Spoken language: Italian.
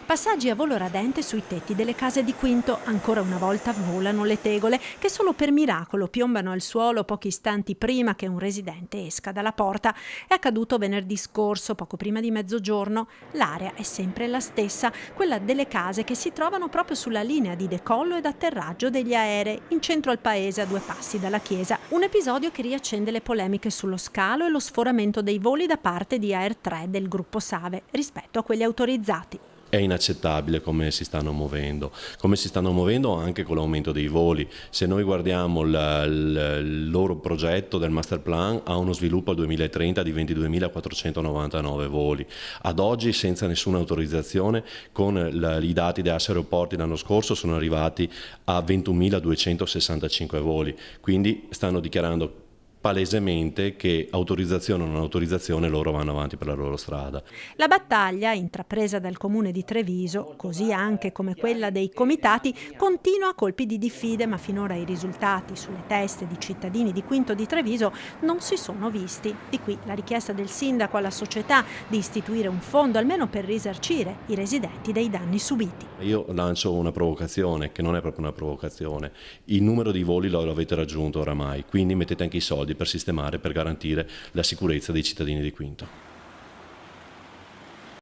Passaggi a volo radente sui tetti delle case di Quinto. Ancora una volta volano le tegole che solo per miracolo piombano al suolo pochi istanti prima che un residente esca dalla porta. È accaduto venerdì scorso, poco prima di mezzogiorno. L'area è sempre la stessa, quella delle case che si trovano proprio sulla linea di decollo ed atterraggio degli aerei, in centro al paese a 2 passi dalla chiesa. Un episodio che riaccende le polemiche sullo scalo e lo sforamento dei voli da parte di Air 3 del gruppo Save rispetto a quelli autorizzati. È inaccettabile come si stanno muovendo anche con l'aumento dei voli. Se noi guardiamo il loro progetto del master plan, ha uno sviluppo al 2030 di 22.499 voli. Ad oggi, senza nessuna autorizzazione, con i dati da Asse Aeroporti l'anno scorso sono arrivati a 21.265 voli, quindi stanno dichiarando palesemente che autorizzazione o non autorizzazione loro vanno avanti per la loro strada. La battaglia, intrapresa dal comune di Treviso, così anche come quella dei comitati, continua a colpi di diffide, ma finora i risultati sulle teste di cittadini di Quinto di Treviso non si sono visti. Di qui la richiesta del sindaco alla società di istituire un fondo almeno per risarcire i residenti dei danni subiti. Io lancio una provocazione, che non è proprio una provocazione. Il numero di voli lo avete raggiunto oramai, quindi mettete anche i soldi per sistemare, per garantire la sicurezza dei cittadini di Quinto.